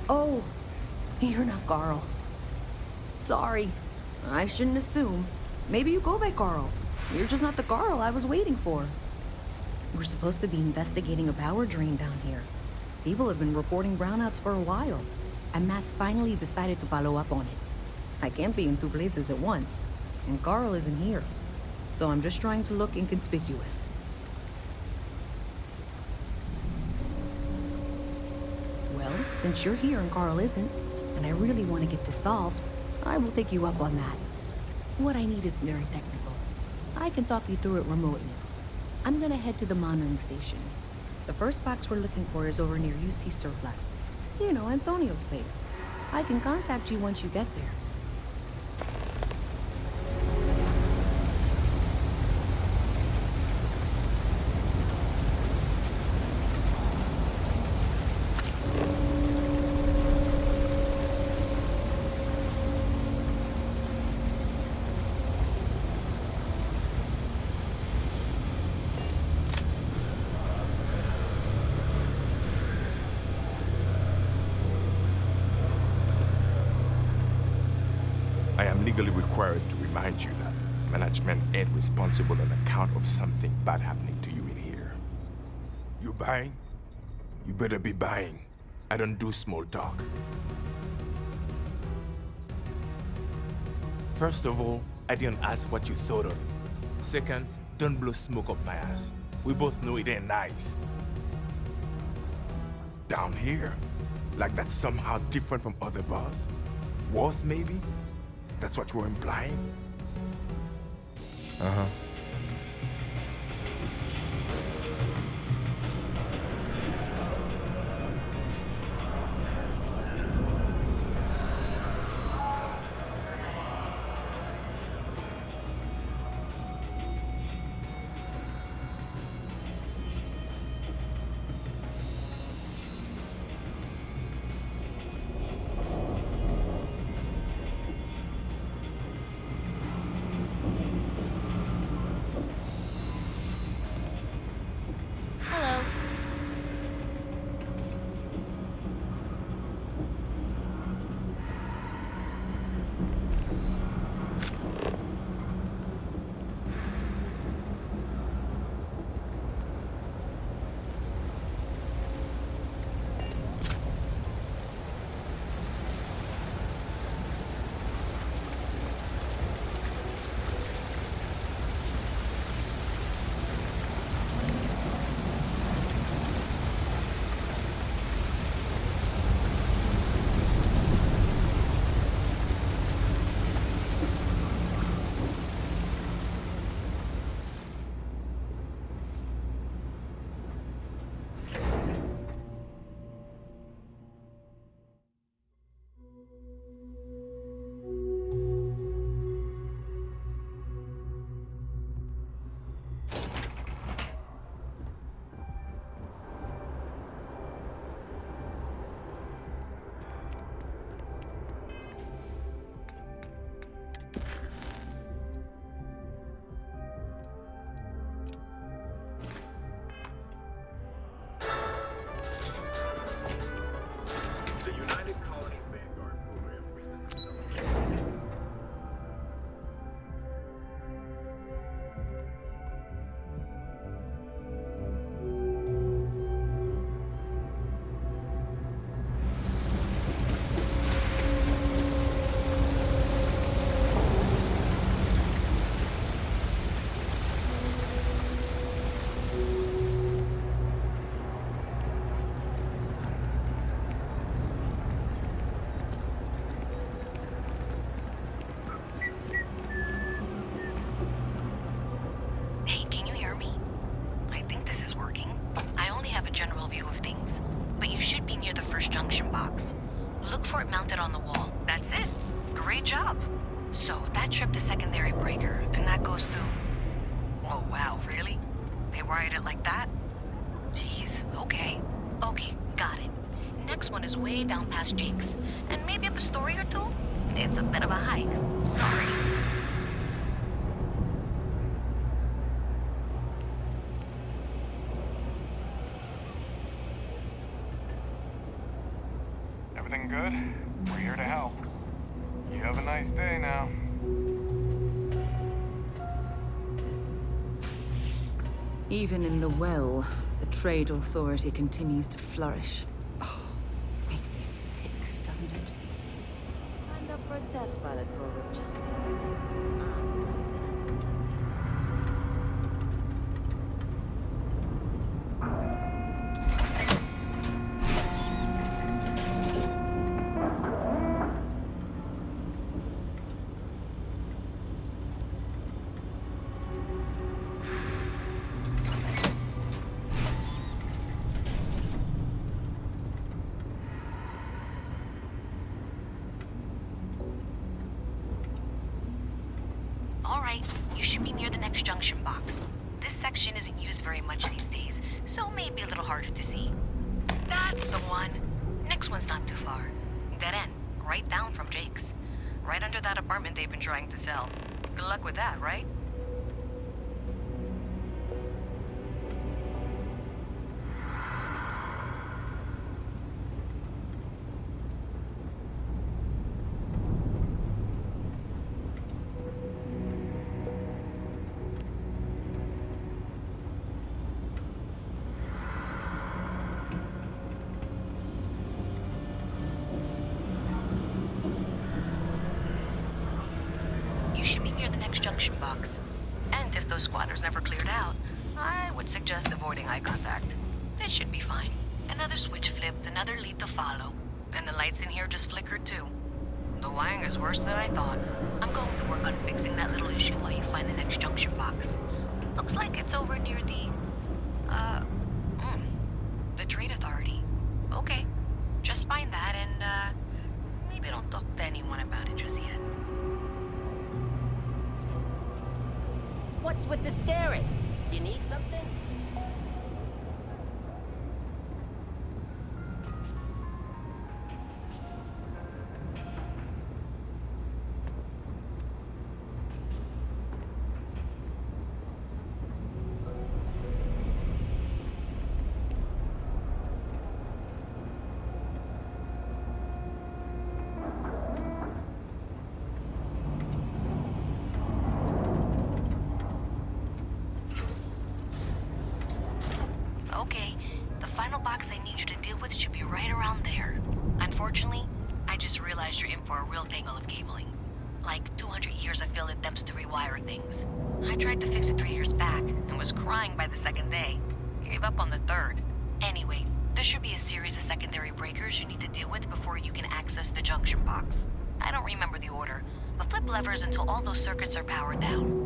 Oh, you're not Carl. Sorry. I shouldn't assume. Maybe you go by Carl. You're just not the Carl I was waiting for. We're supposed to be investigating a power drain down here. People have been reporting brownouts for a while, and Mass finally decided to follow up on it. I can't be in two places at once, and Carl isn't here. So I'm just trying to look inconspicuous. Well, since you're here and Carl isn't, and I really want to get this solved, I will take you up on that. What I need is very technical. I can talk you through it remotely. I'm gonna head to the monitoring station. The first box we're looking for is over near UC Surplus. You know, Antonio's place. I can contact you once you get there. I am legally required to remind you that management ain't responsible on account of something bad happening to you in here. You buying? You better be buying. I don't do small talk. First of all, I didn't ask what you thought of it. Second, don't blow smoke up my ass. We both know it ain't nice. Down here? Like that's somehow different from other bars? Worse, maybe? That's what you're implying? Uh-huh. Mounted on the wall. That's it. Great job. So that tripped the secondary breaker, and that goes to... Oh, wow, really? They wired it like that? Jeez, okay. Okay, got it. Next one is way down past Jake's, and maybe up a story or two? It's a bit of a hike. Sorry. Everything Everything good? We're here to help. You have a nice day now. Even in the well, the trade authority continues to flourish. Oh, makes you sick, doesn't it? Signed up for a test pilot program just the other day. All right, you should be near the next junction box. This section isn't used very much these days, so maybe a little harder to see. That's the one. Next one's not too far. Dead end, right down from Jake's. Right under that apartment they've been trying to sell. Good luck with that, right? You should be near the next junction box. And if those squatters never cleared out, I would suggest avoiding eye contact. It should be fine. Another switch flipped, another lead to follow. And the lights in here just flickered too. The wiring is worse than I thought. I'm going to work on fixing that little issue while you find the next junction box. Looks like it's over near the Trade Authority. Okay, just find that and, maybe don't talk to anyone about it just yet. What's with the staring? You need something? Okay, the final box I need you to deal with should be right around there. Unfortunately, I just realized you're in for a real tangle of cabling. Like 200 years of field attempts to rewire things. I tried to fix it 3 years back and was crying by the second day. Gave up on the third. Anyway, there should be a series of secondary breakers you need to deal with before you can access the junction box. I don't remember the order, but flip levers until all those circuits are powered down.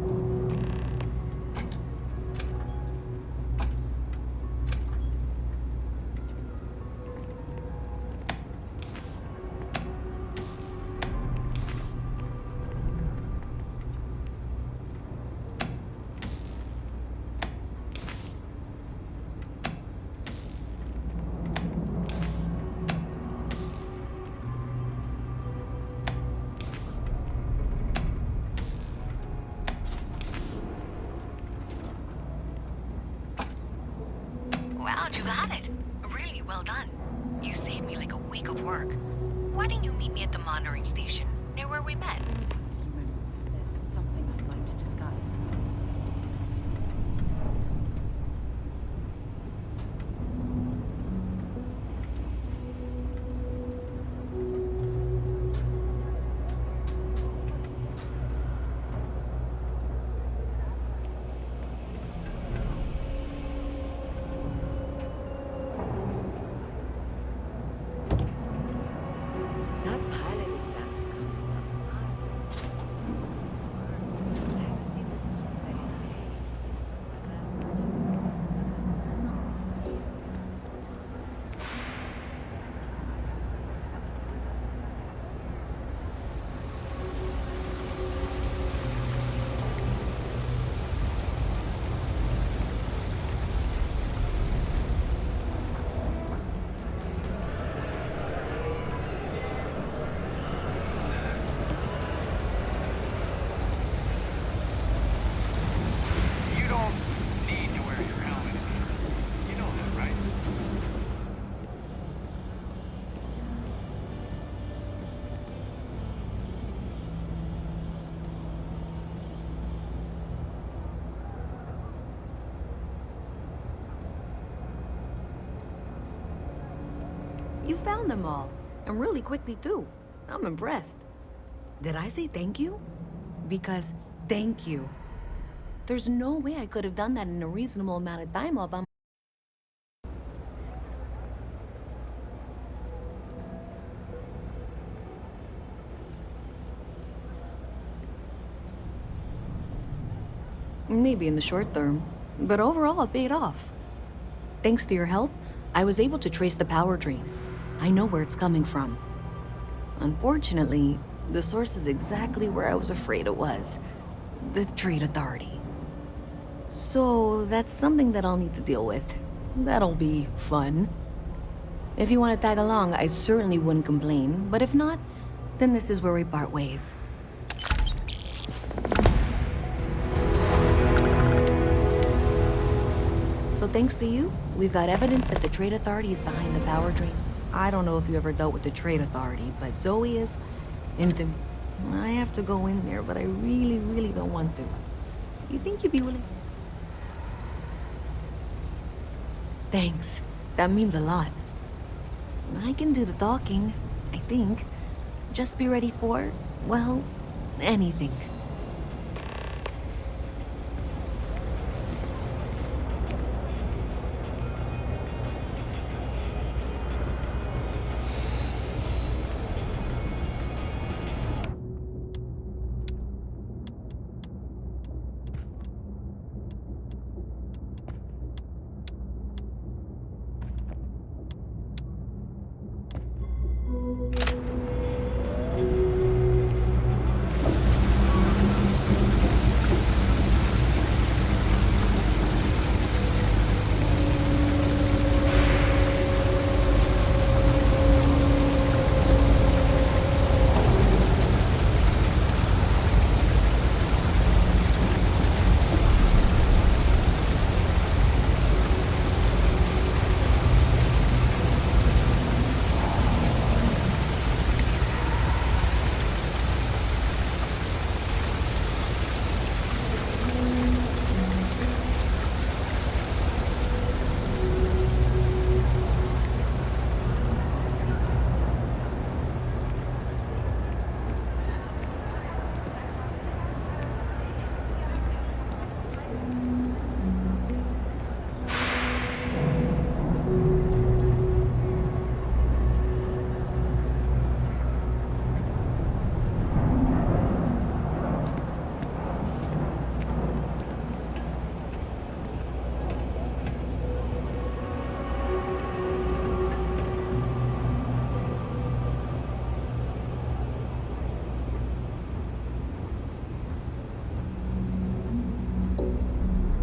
Wow, you got it. Really well done. You saved me like a week of work. Why didn't you meet me at the monitoring station, near where we met? Have a few moments. There's something I'd like to discuss. That pilot exam's coming up. You found them all, and really quickly too. I'm impressed. Did I say thank you? Because thank you. There's no way I could have done that in a reasonable amount of time all by Maybe in the short term, but overall it paid off. Thanks to your help, I was able to trace the power drain. I know where it's coming from. Unfortunately, the source is exactly where I was afraid it was. The Trade Authority. So that's something that I'll need to deal with. That'll be fun. If you want to tag along, I certainly wouldn't complain, but if not, then this is where we part ways. So thanks to you, we've got evidence that the Trade Authority is behind the power drain. I don't know if you ever dealt with the Trade Authority, but Zoe is into... I have to go in there, but I really, really don't want to. You think you'd be willing? Thanks. That means a lot. I can do the talking, I think. Just be ready for, well, anything.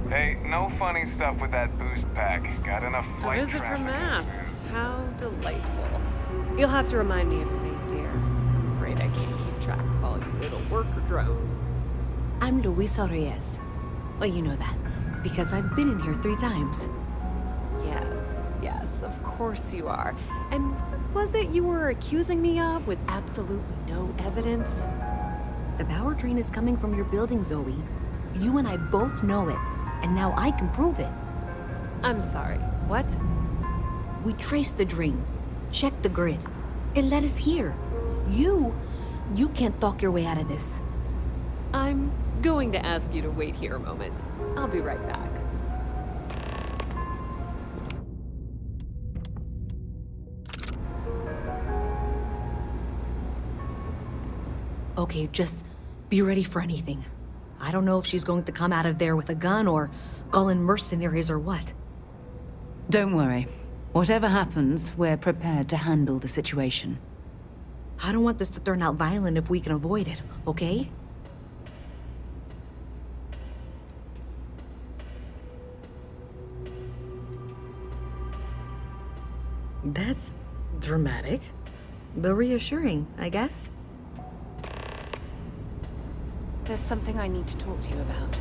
Hey, no funny stuff with that boost pack. Got enough A flight visit traffic from in Mast. here. How delightful. You'll have to remind me of your name, dear. I'm afraid I can't keep track of all you little worker drones. I'm Luisa Reyes. Well, you know that, because I've been in here 3 times. Yes, of course you are. And what was it you were accusing me of with absolutely no evidence? The power drain is coming from your building, Zoe. You and I both know it, and now I can prove it. I'm sorry, what? We traced the drain, checked the grid. It led us here. You can't talk your way out of this. I'm going to ask you to wait here a moment. I'll be right back. Okay, just be ready for anything. I don't know if she's going to come out of there with a gun or call in mercenaries or what. Don't worry. Whatever happens, we're prepared to handle the situation. I don't want this to turn out violent if we can avoid it, okay? That's dramatic, but reassuring, I guess. There's something I need to talk to you about.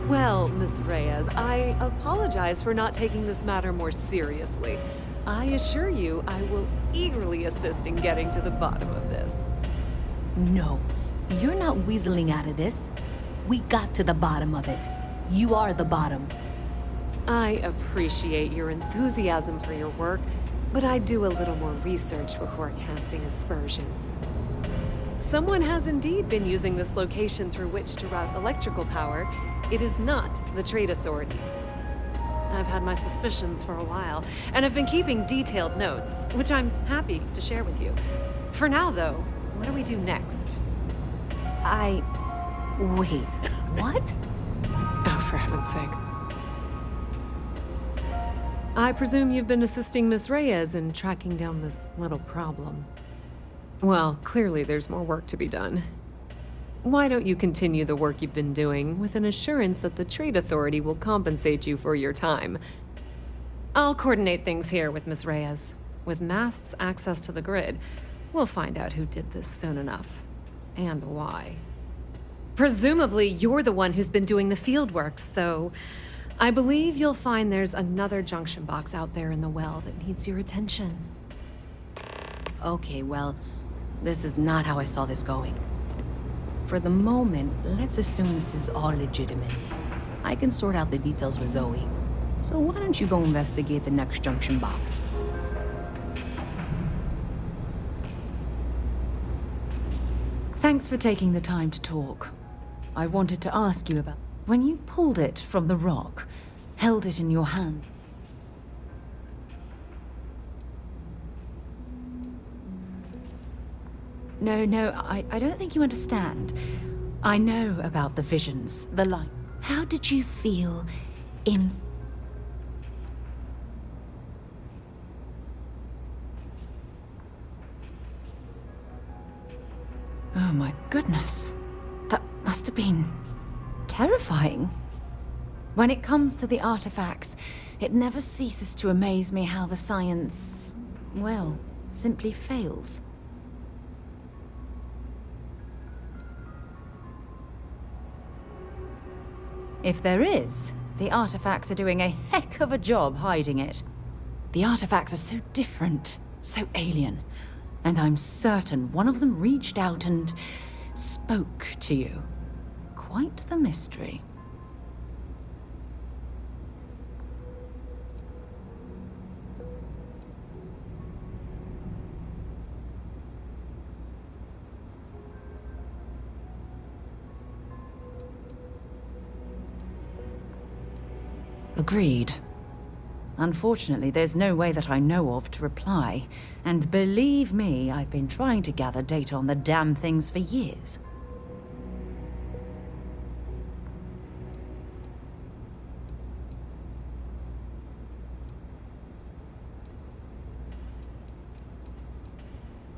Well, Miss Reyes, I apologize for not taking this matter more seriously. I assure you I will eagerly assist in getting to the bottom of this. No, you're not weaseling out of this. We got to the bottom of it. You are the bottom. I appreciate your enthusiasm for your work, but I'd do a little more research before casting aspersions. Someone has indeed been using this location through which to route electrical power. It is not the Trade Authority. I've had my suspicions for a while, and have been keeping detailed notes, which I'm happy to share with you. For now, though, what do we do next? Wait, what? Oh, for heaven's sake. I presume you've been assisting Miss Reyes in tracking down this little problem. Well, clearly there's more work to be done. Why don't you continue the work you've been doing with an assurance that the Trade Authority will compensate you for your time? I'll coordinate things here with Miss Reyes. With Mast's access to the grid, we'll find out who did this soon enough. And why. Presumably, you're the one who's been doing the field work, so I believe you'll find there's another junction box out there in the well that needs your attention. Okay, well, this is not how I saw this going. For the moment, let's assume this is all legitimate. I can sort out the details with Zoe. So why don't you go investigate the next junction box? Thanks for taking the time to talk. I wanted to ask you about when you pulled it from the rock, held it in your hand. No, I don't think you understand. I know about the visions, the light. How did you feel in... Oh my goodness. That must have been terrifying. When it comes to the artifacts, it never ceases to amaze me how the science, well, simply fails. If there is, the artifacts are doing a heck of a job hiding it. The artifacts are so different, so alien, and I'm certain one of them reached out and spoke to you. Quite the mystery. Agreed. Unfortunately, there's no way that I know of to reply. And believe me, I've been trying to gather data on the damn things for years.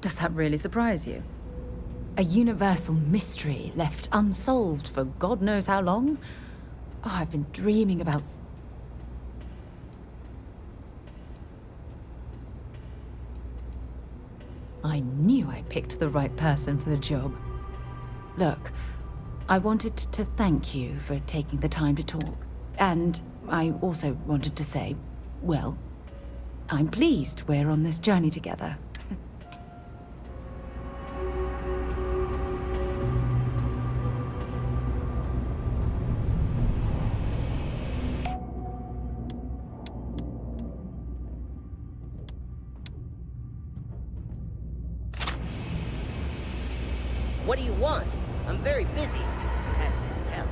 Does that really surprise you? A universal mystery left unsolved for God knows how long? Oh, I've been dreaming about... I knew I picked the right person for the job. Look, I wanted to thank you for taking the time to talk. And I also wanted to say, well, I'm pleased we're on this journey together. What do you want? I'm very busy, as you can tell.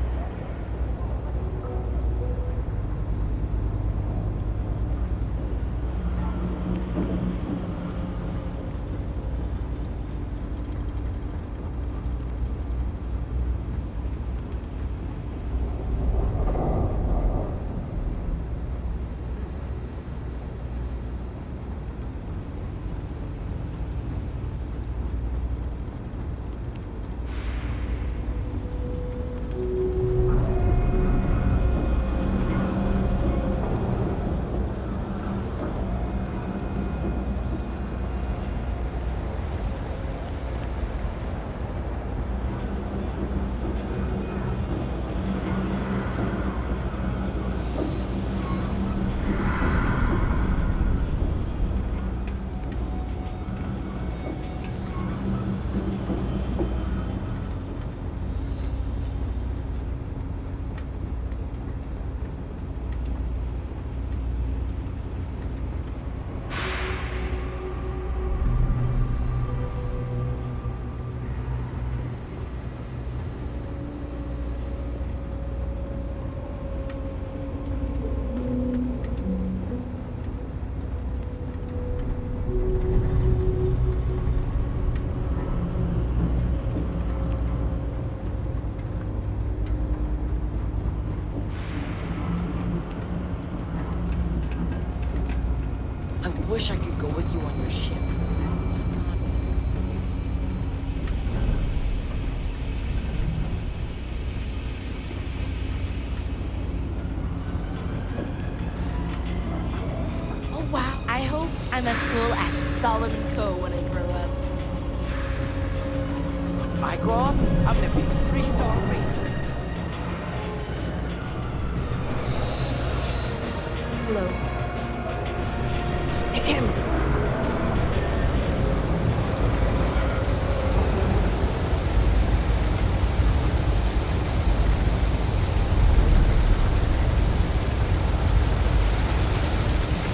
wish I could go with you on your ship. Oh wow, I hope I'm as cool as Solomon Coe when I grow up. When I grow up, I'm gonna be a 3-star ranger. Hello.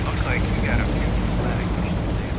Looks like you got a few flag issues there.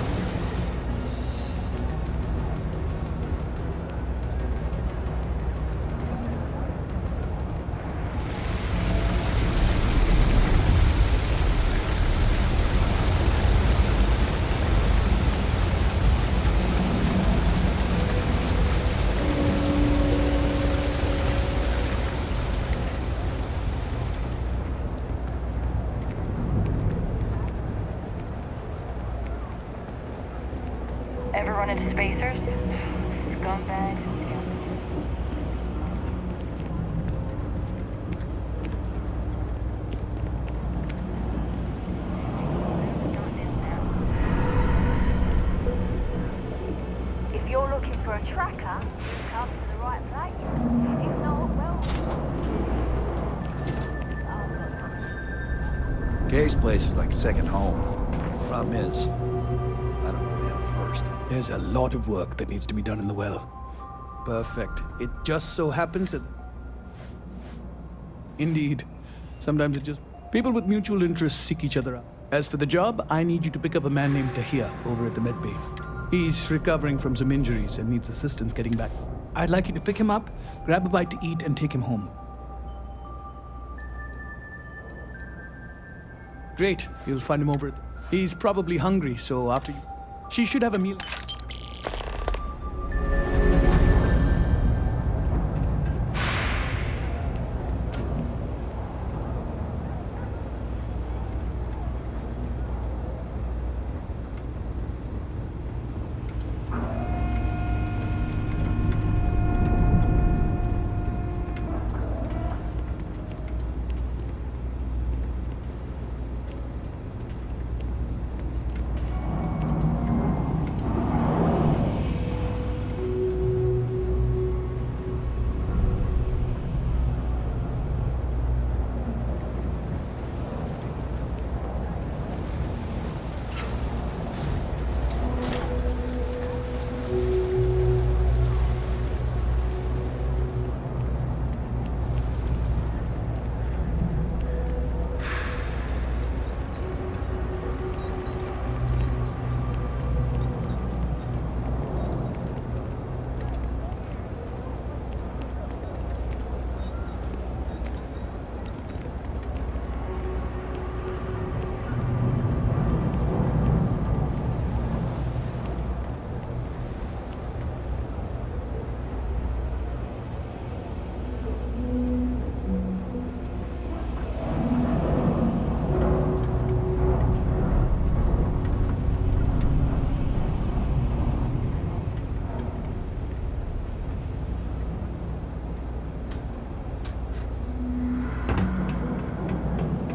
Ever run into spacers? Scumbags and scoundrels. If you're looking for a tracker, you've come to the right place. You know it well. Kay's place is like second home. Problem is, I don't know him first. There's a lot of work that needs to be done in the well. Perfect. It just so happens as... Indeed. Sometimes it just... People with mutual interests seek each other out. As for the job, I need you to pick up a man named Tahir over at the med bay. He's recovering from some injuries and needs assistance getting back. I'd like you to pick him up, grab a bite to eat, and take him home. Great. You'll find him over at... He's probably hungry, so after you... She should have a meal...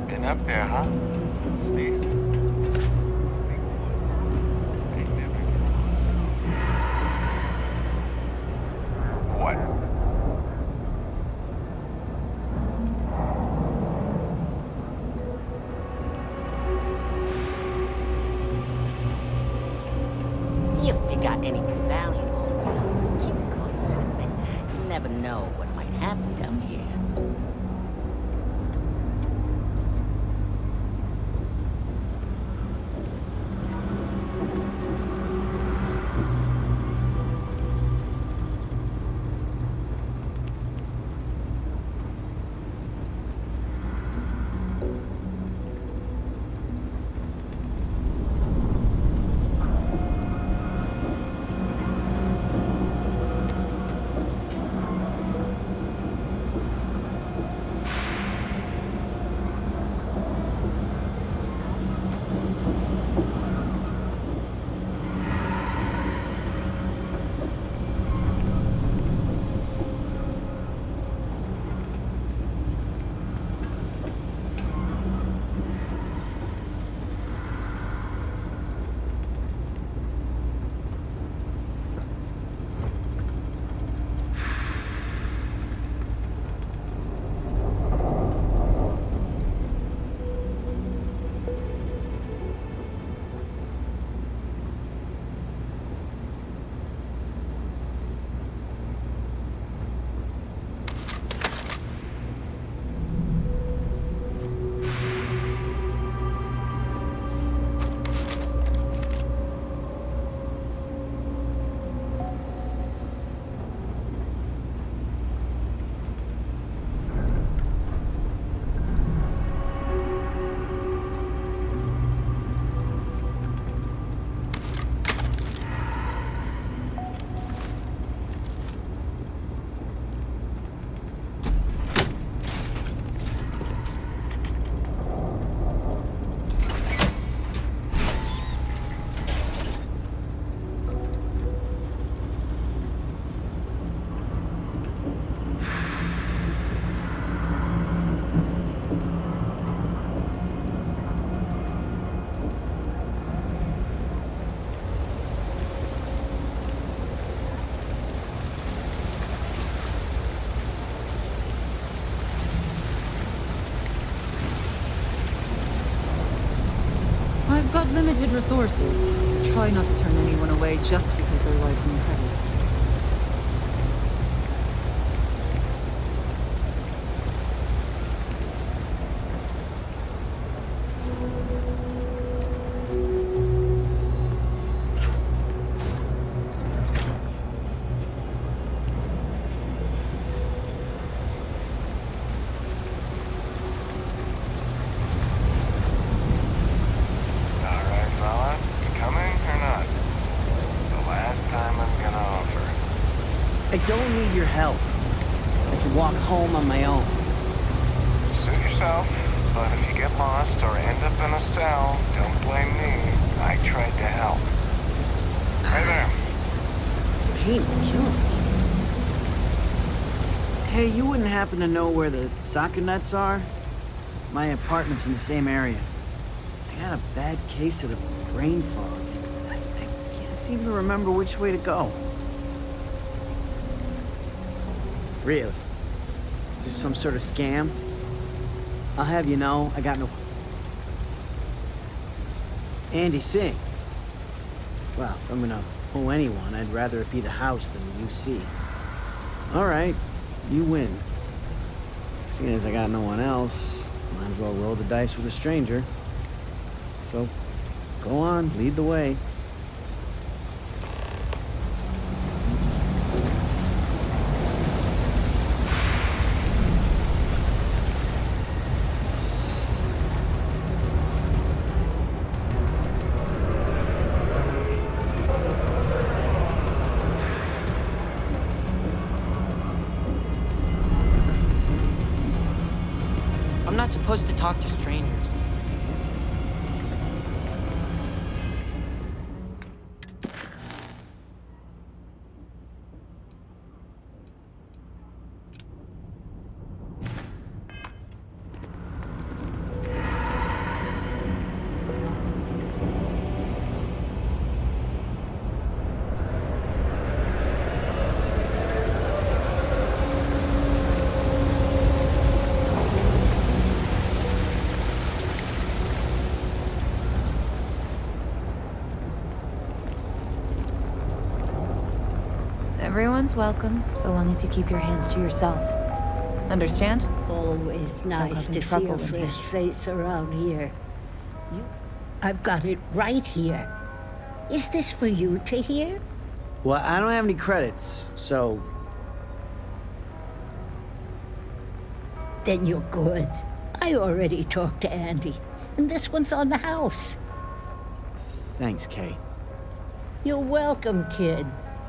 Been up there, huh? Space. What? If you got anything valuable, keep it close. You never know what might happen down here. limited resources. Try not to turn anyone away just because they're lighting the credits. Alright, fella. You coming or not? It's the last time I'm gonna offer. I don't need your help. I can walk home on my own. Suit yourself, but if you get lost or end up in a cell, don't blame me. I tried to help. Hey there. Pain's killing me. Hey, you wouldn't happen to know where the soccer nets are? My apartment's in the same area. I got a bad case of the brain fog. I can't seem to remember which way to go. Really? Is this some sort of scam? I'll have you know, I got no... Andy, sing. Well, if I'm gonna owe anyone, I'd rather it be the house than the UC. All right, you win. Seeing as I got no one else, might as well roll the dice with a stranger. So, go on, lead the way. I'm not supposed to talk to strangers. Everyone's welcome, so long as you keep your hands to yourself. Understand? Always nice causing to see trouble a in fresh here. face around here. I've got it right here. Is this for you to hear? Well, I don't have any credits, so... Then you're good. I already talked to Andy, and this one's on the house. Thanks, Kay. You're welcome, kid.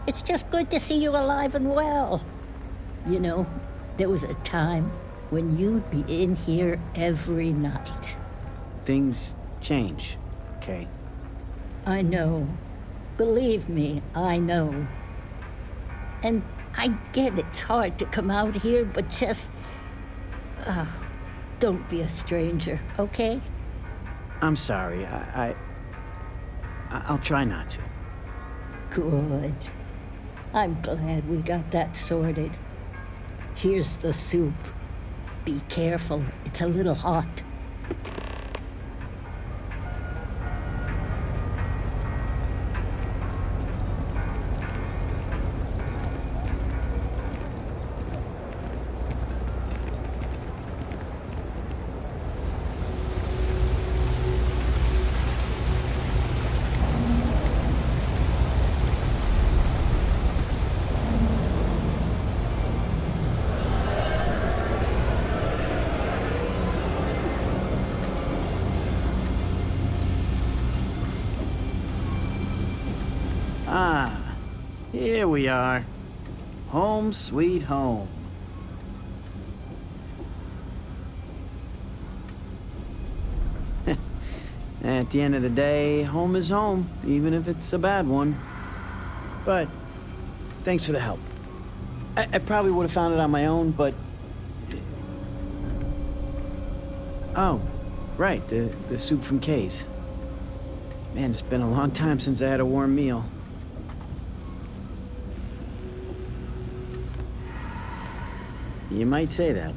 It's just good to see you alive and well. You know, there was a time when you'd be in here every night. Things change, Kay. I know. Believe me, I know. And I get it's hard to come out here, but just... don't be a stranger, okay? I'm sorry. I'll try not to. Good. I'm glad we got that sorted. Here's the soup. Be careful, it's a little hot. Ah, here we are. Home sweet home. At the end of the day, home is home, even if it's a bad one. But thanks for the help. I probably would have found it on my own, but... Oh, right, the soup from Kay's. Man, it's been a long time since I had a warm meal. You might say that.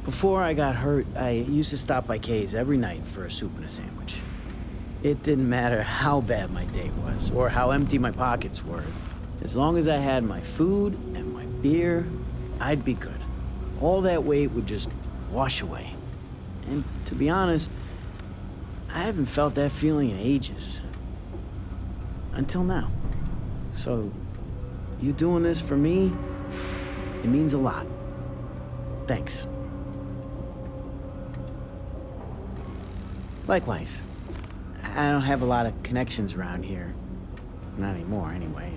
Before I got hurt, I used to stop by Kay's every night for a soup and a sandwich. It didn't matter how bad my day was, or how empty my pockets were. As long as I had my food and my beer, I'd be good. All that weight would just wash away. And to be honest, I haven't felt that feeling in ages. Until now. So, you doing this for me, it means a lot. Thanks. Likewise. I don't have a lot of connections around here. Not anymore, anyway.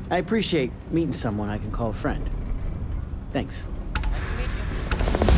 I appreciate meeting someone I can call a friend. Thanks. Nice to meet you.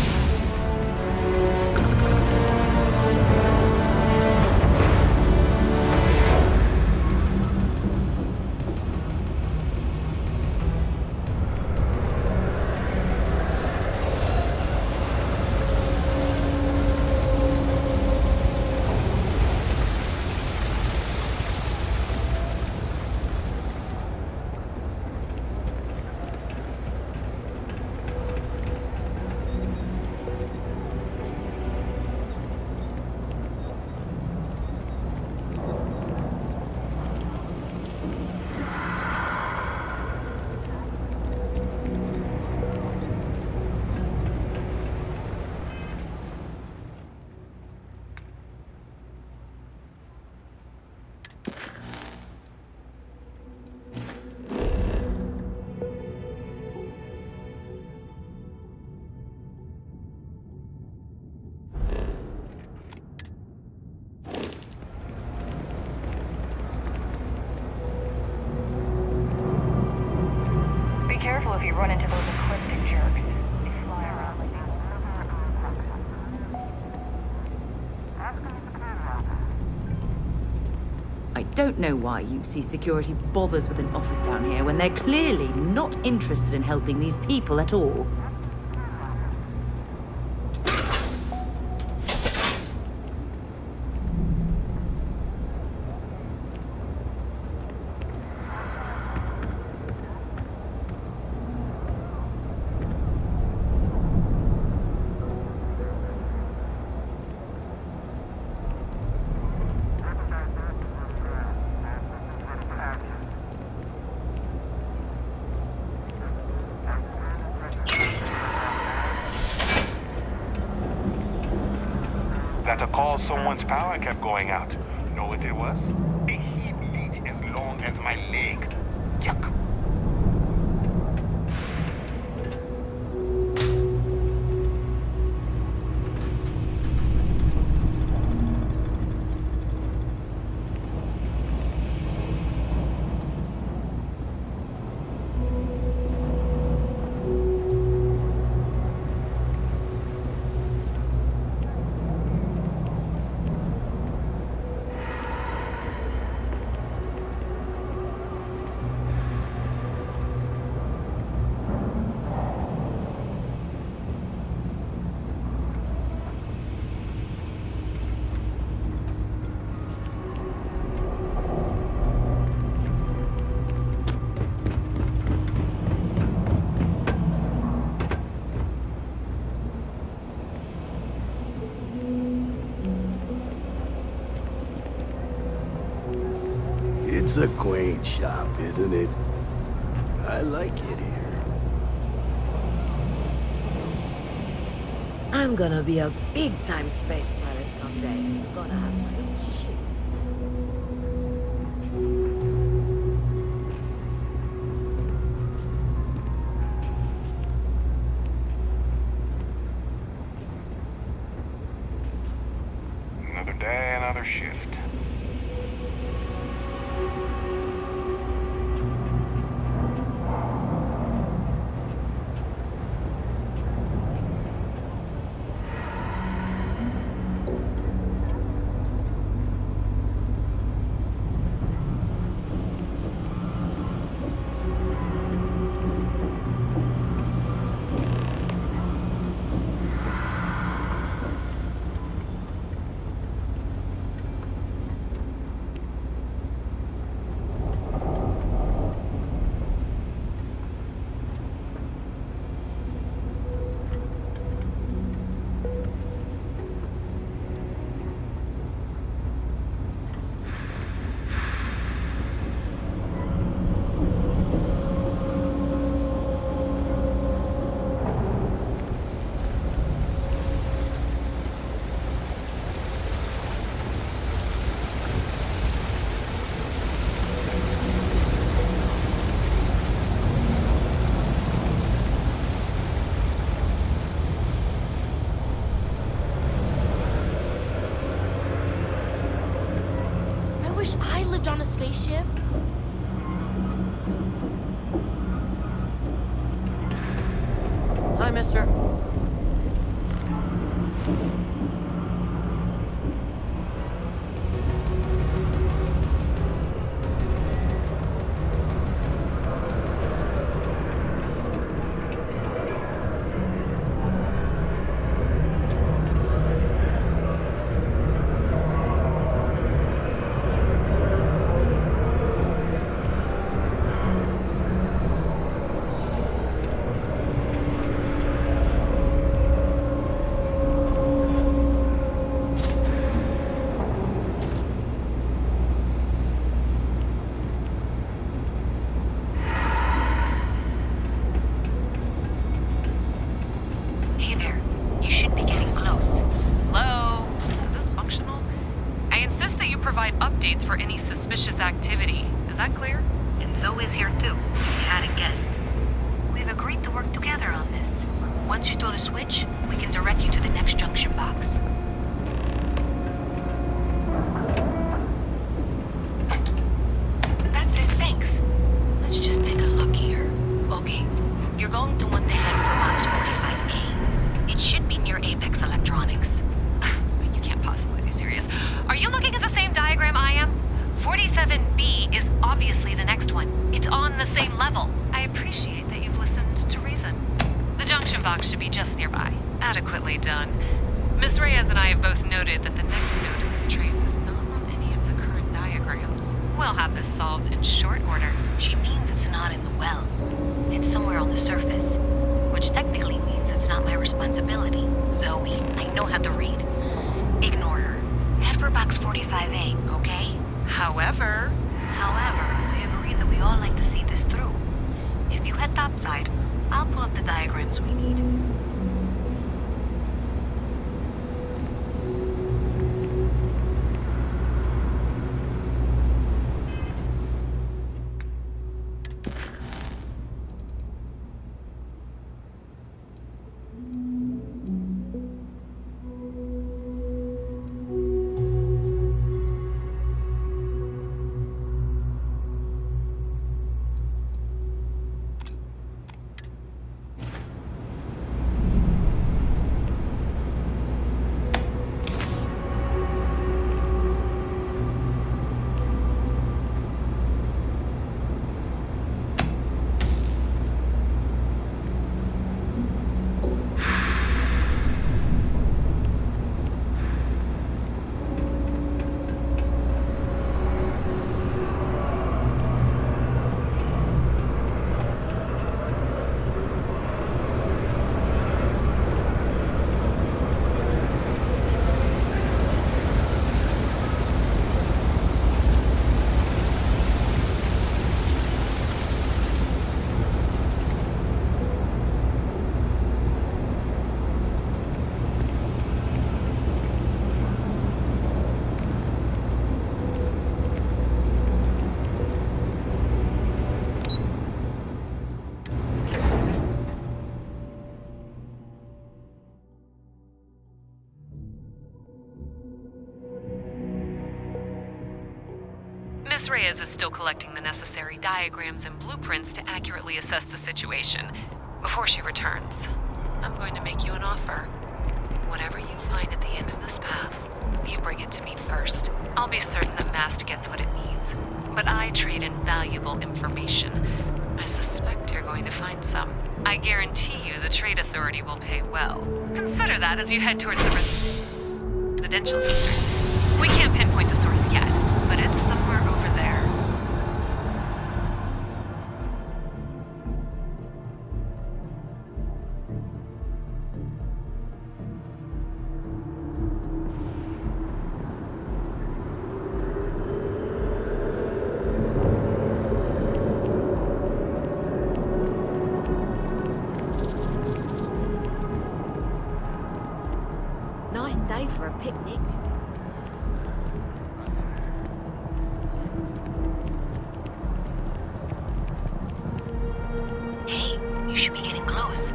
Be careful if you run into those ecliptic jerks. They fly around like I don't know why UC Security bothers with an office down here when they're clearly not interested in helping these people at all. That's a call someone's power kept going out. Know what it was? A heat leech as long as my leg. Yuck. It's a quaint shop, isn't it? I like it here. I'm gonna be a big-time space pirate someday. I'm gonna have my own ship. Another day, another shift. lived on a spaceship? Hi, mister. Hey there. You should be getting close. Hello? Is this functional? I insist that you provide updates for any suspicious activity. Is that clear? And Zoe's here too, if you hadn't guessed. We've agreed to work together on this. Once you throw the switch, we can direct you to the next junction box. That's it, thanks. Let's just take a look here. Okay, you're going to want to head for box 45A. It should be near Apex Electronics. You can't possibly be serious. Are you looking at the same diagram I am? 47B is obviously the next one. It's on the same level. I appreciate that you've listened to reason. The junction box should be just nearby. Adequately done. Miss Reyes and I have both noted that the next node in this trace is not on any of the current diagrams. We'll have this solved in short order. She means it's not in the well. It's somewhere on the surface. Which technically means it's not my responsibility. Zoe, I know how to read. Ignore her. Head for box 45A, okay? However, we agreed that we all like to see this through. If you head topside, I'll pull up the diagrams we need. Miss Reyes is still collecting the necessary diagrams and blueprints to accurately assess the situation. Before she returns, I'm going to make you an offer. Whatever you find at the end of this path, you bring it to me first. I'll be certain that Mast gets what it needs. But I trade in valuable information. I suspect you're going to find some. I guarantee you the Trade Authority will pay well. Consider that as you head towards the residential district. We can't pinpoint the source yet, but it's somewhere over there. Nice day for a picnic. Hey, you should be getting close.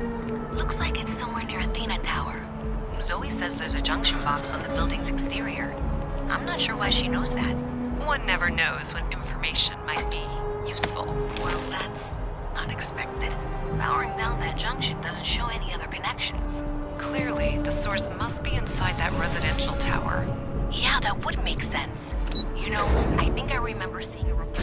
Looks like it's somewhere near Athena Tower. Zoe says there's a junction box on the building's exterior. I'm not sure why she knows that. One never knows when information might be useful. Well, that's unexpected. Powering down that junction doesn't show any other connections. Clearly, the source must be inside that residential tower. Yeah, that would make sense. You know, I think I remember seeing a report.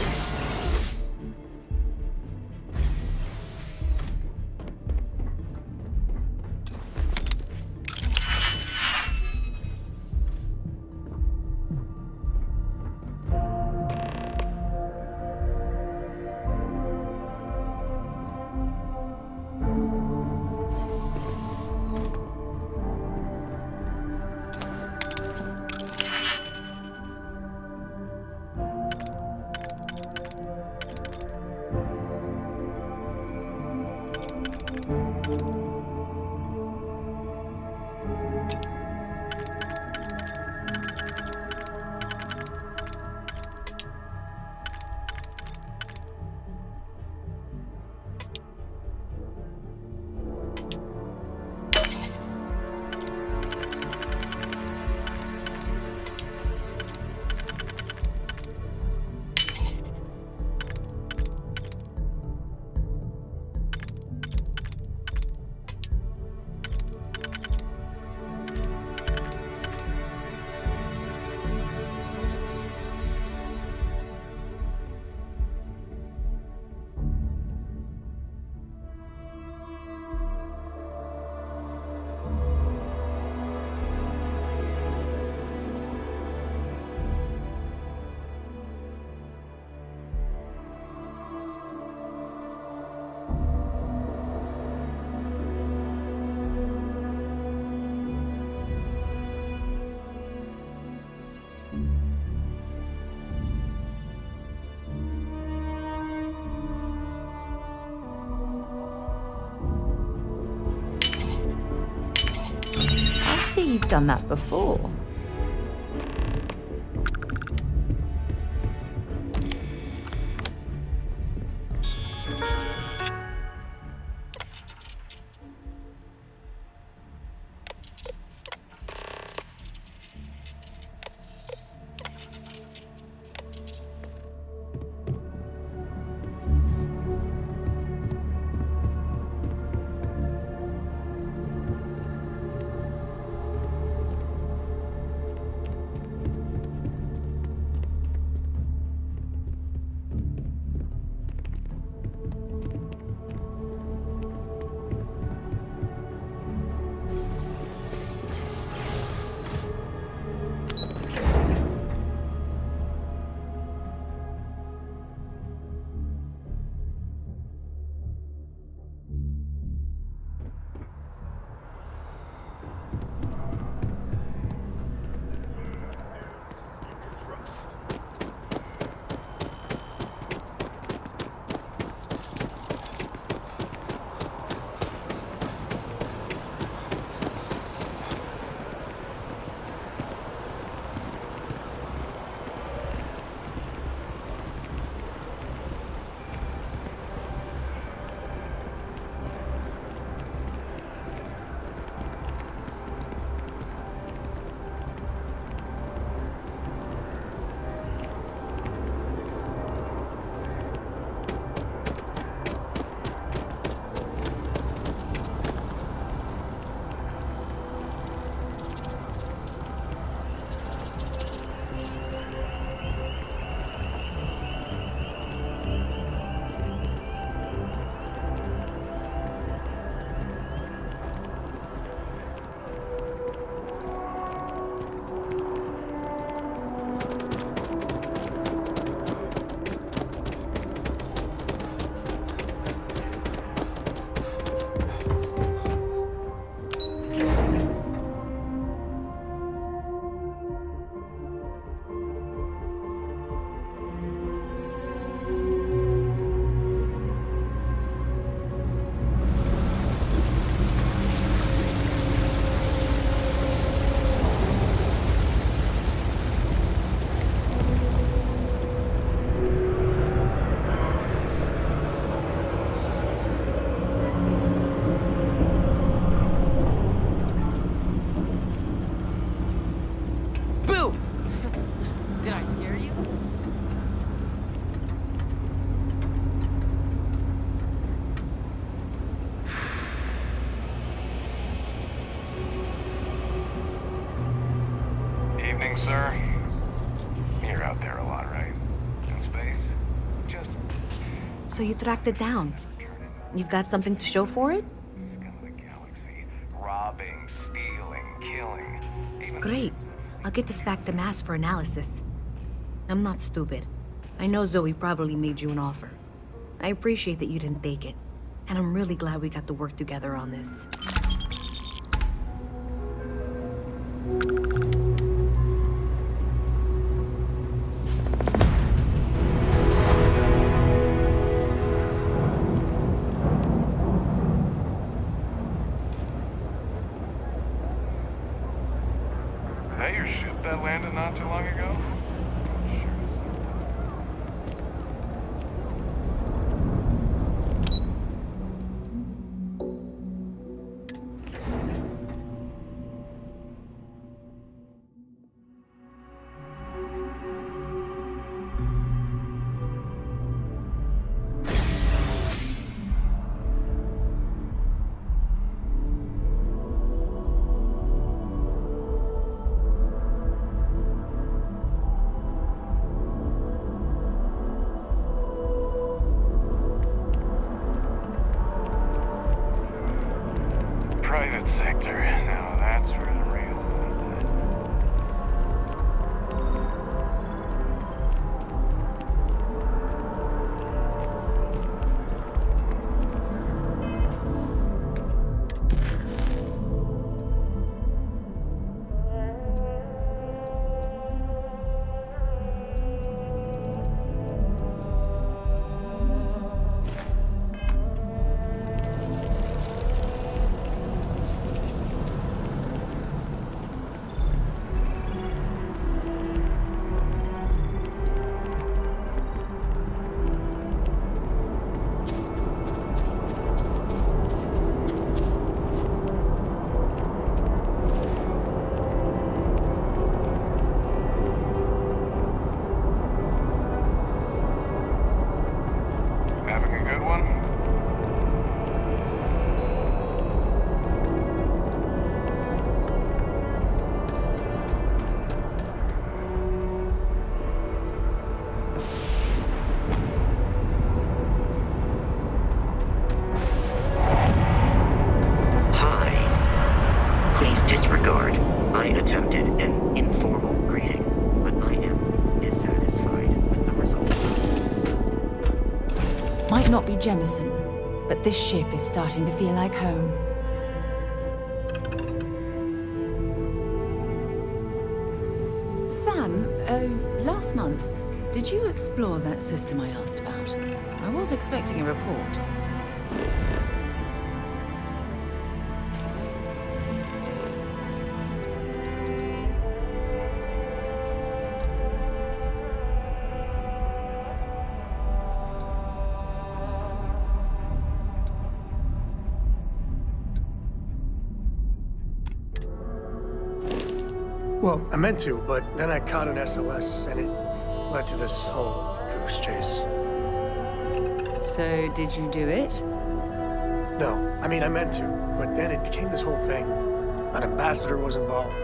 I see you've done that before. Evening, sir. You're out there a lot, right? In space? Just So you tracked it down. You've got something to show for it? scum of the galaxy. Robbing, stealing, killing. Even Great. I'll get this back to Mass for analysis. I'm not stupid. I know Zoe probably made you an offer. I appreciate that you didn't take it. And I'm really glad we got to work together on this. Is that your ship that landed not too long ago? Private sector. Now that's where the real money's having a good one? Hi. Please disregard. I attempted an informal greeting, but I am dissatisfied with the result. Might not be Jemison, but this ship is starting to feel like home. Sam, last month, did you explore that system I asked about? I was expecting a report. Well, I meant to, but then I caught an SOS, and it led to this whole goose chase. So, did you do it? No, I mean, I meant to, but then it became this whole thing. An ambassador was involved.